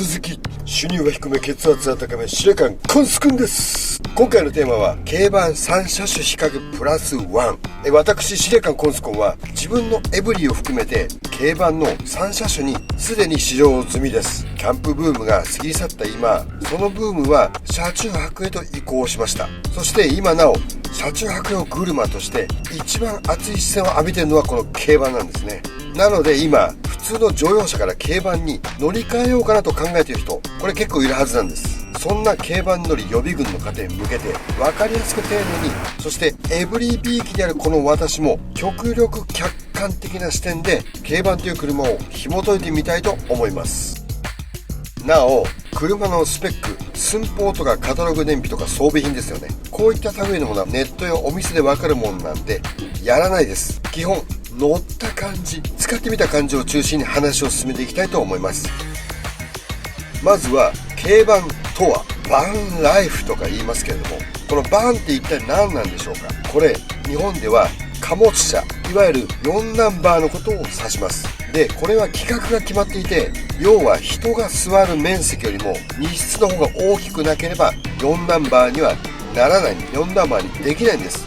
続き、収入は低め血圧は高め司令官コンス君です。今回のテーマは軽バン3車種比較プラス1。私司令官コンス君は自分のエブリィを含めて軽バンの3車種にすでに試乗済みです。キャンプブームが過ぎ去った今、そのブームは車中泊へと移行しました。そして今なお車中泊用車として一番熱い視線を浴びているのはこの軽バンなんですね。なので今普通の乗用車から軽バンに乗り換えようかなと考えている人、これ結構いるはずなんです。そんな軽バン乗り予備軍の方に向けて分かりやすく丁寧に、そしてエブリィビーキであるこの私も極力客観的な視点で軽バンという車を紐解いてみたいと思います。なお、車のスペック、寸法とかカタログ燃費とか装備品ですよね。こういった類のものはネットやお店で分かるものなんでやらないです。基本乗った感じ、使ってみた感じを中心に話を進めていきたいと思います。まずは軽バンとはバンライフとか言いますけれども、このバンって一体何なんでしょうか。これ日本では貨物車、いわゆる4ナンバーのことを指します。で、これは規格が決まっていて、要は人が座る面積よりも荷室の方が大きくなければ4ナンバーにはならない、4ナンバーにできないんです。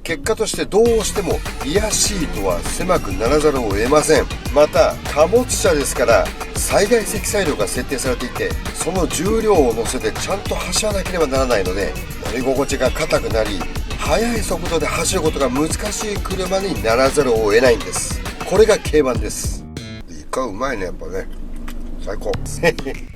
結果としてどうしてもリアシートは狭くならざるを得ません。また貨物車ですから最大積載量が設定されていて、その重量を乗せてちゃんと走らなければならないので、乗り心地が硬くなり速い速度で走ることが難しい車にならざるを得ないんです。これが軽バンです。イカうまいね、やっぱね、最高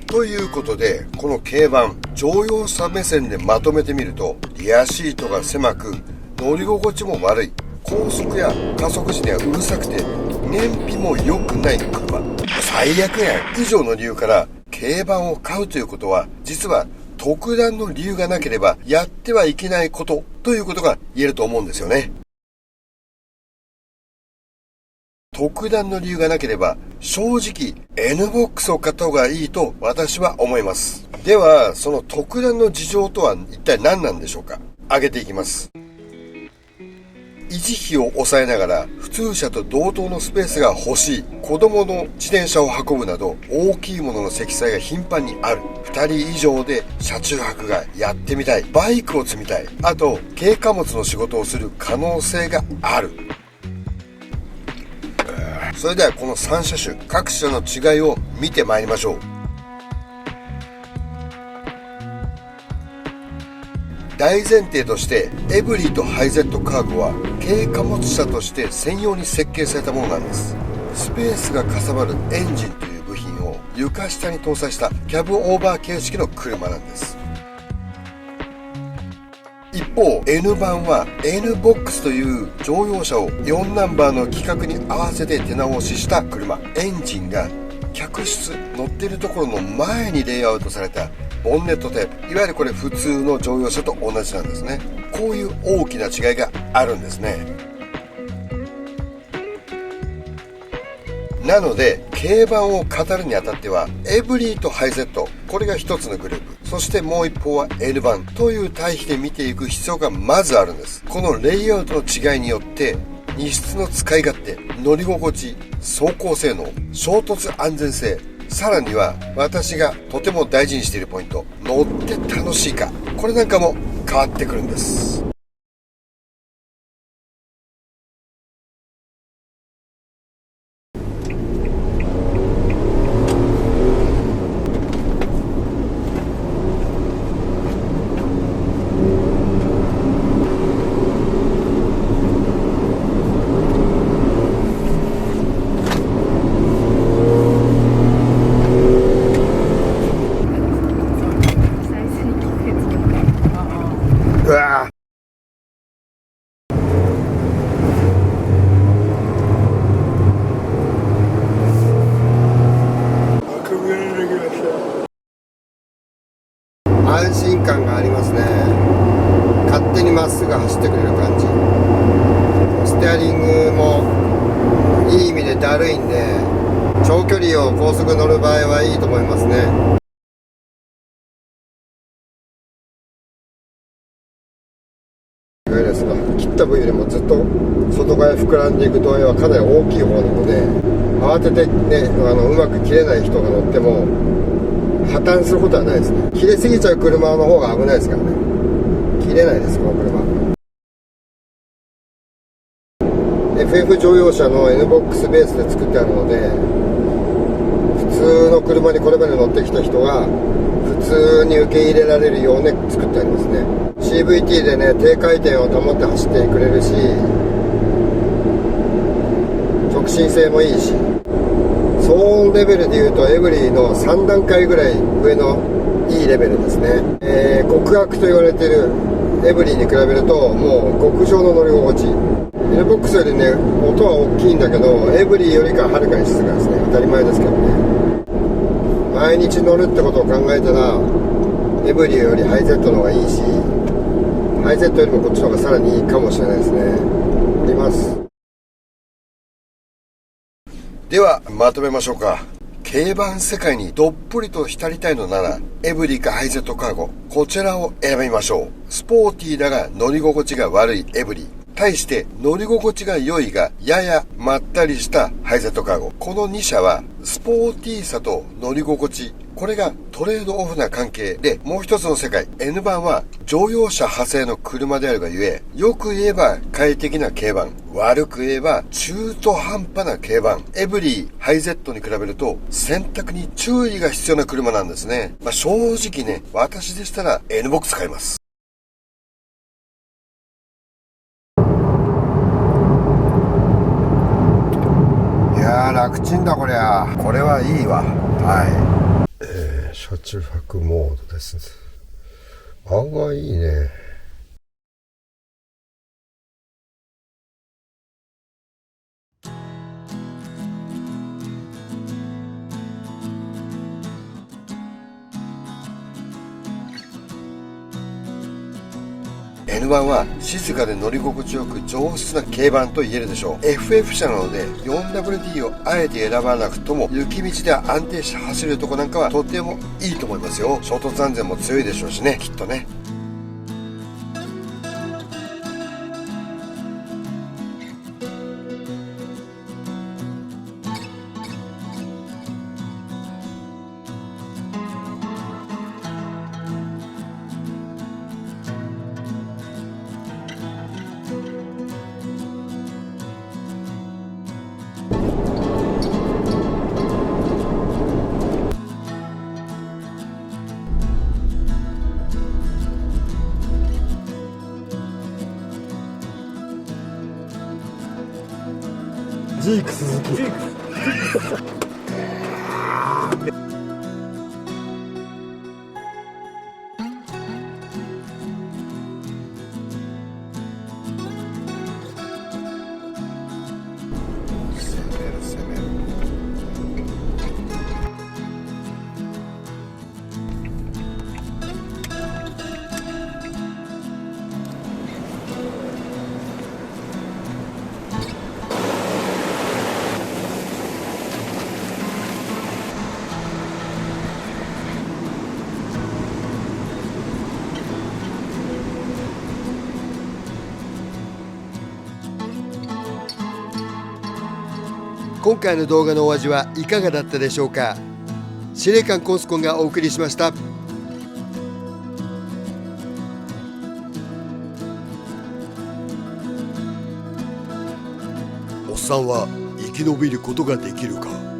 ということで、この軽バン乗用車目線でまとめてみると、リアシートが狭く乗り心地も悪い、高速や加速時にはうるさくて燃費も良くない車、最悪やん以上の理由から軽バンを買うということは、実は特段の理由がなければやってはいけないことということが言えると思うんですよね。特段の理由がなければ正直 N ボックスを買った方がいいと私は思います。ではその特段の事情とは一体何なんでしょうか。挙げていきます。維持費を抑えながら普通車と同等のスペースが欲しい、子供の自転車を運ぶなど大きいものの積載が頻繁にある、2人以上で車中泊がやってみたい、バイクを積みたい、あと軽貨物の仕事をする可能性がある。それではこの3車種各社の違いを見てまいりましょう。大前提としてエブリィとハイゼットカーゴは軽貨物車として専用に設計されたものなんです。スペースがかさばるエンジンという部品を床下に搭載したキャブオーバー形式の車なんです。一方 N 版は N ボックスという乗用車を4ナンバーの規格に合わせて手直しした車。エンジンが客室、乗っているところの前にレイアウトされたボンネットタイプ、いわゆるこれ普通の乗用車と同じなんですね。こういう大きな違いがあるんですね。なので軽バンを語るにあたってはエブリィとハイゼット、これが一つのグループ、そしてもう一方は N バンという対比で見ていく必要がまずあるんです。このレイアウトの違いによって荷室の使い勝手、乗り心地、走行性能、衝突安全性、さらには私がとても大事にしているポイント、乗って楽しいか、これなんかも変わってくるんです。うわー、安心感がありますね。勝手にまっすぐ走ってくれる感じ。ステアリングもいい意味でだるいんで、長距離を高速乗る場合はいいと思いますね。いわゆるその切った部位よりもずっとと外側へ膨らんでいく投影はかなり大きい方なので、慌ててねうまく切れない人が乗っても破綻することはないですね。切れすぎちゃう車の方が危ないですからね。切れないです、この車。 FF 乗用車の N ボックスベースで作ってあるので、普通の車にこれまで乗ってきた人が普通に受け入れられるように作ってありますね。 CVT でね低回転を保って走ってくれるし、直進性もいいし、騒音レベルでいうとエブリィの3段階ぐらい上のいいレベルですね。極悪と言われているエブリィに比べるともう極上の乗り心地。 N ボックスよりね音は大きいんだけどエブリィよりかはるかに静かですね。当たり前ですけどね。毎日乗るってことを考えたらエブリィよりハイゼットの方がいいし、ハイゼットよりもこっちの方がさらにいいかもしれないですね。乗ります。ではまとめましょうか。軽バン世界にどっぷりと浸りたいのならエブリィかハイゼットカーゴ、こちらを選びましょう。スポーティーだが乗り心地が悪いエブリィ、対して乗り心地が良いがややまったりしたハイゼットカーゴ、この2社はスポーティーさと乗り心地、これがトレードオフな関係で、もう一つの世界 N 版は乗用車派生の車であるがゆえ、よく言えば快適な軽バン、悪く言えば中途半端な軽バン。エブリィ、ハイゼットに比べると選択に注意が必要な車なんですね。正直ね、私でしたら N ボックス買います。いやー楽ちんだこりゃ。これはいいわ。はい。車中泊モードです。案外いいね。N1 は静かで乗り心地よく上質な軽バンと言えるでしょう。 FF 車なので 4WD をあえて選ばなくとも雪道で安定して走るとこなんかはとてもいいと思いますよ。衝突安全も強いでしょうしね、きっとね。ジーク鈴木。今回の動画のお味はいかがだったでしょうか。司令官コンスコンがお送りしました。おっさんは生き延びることができるか。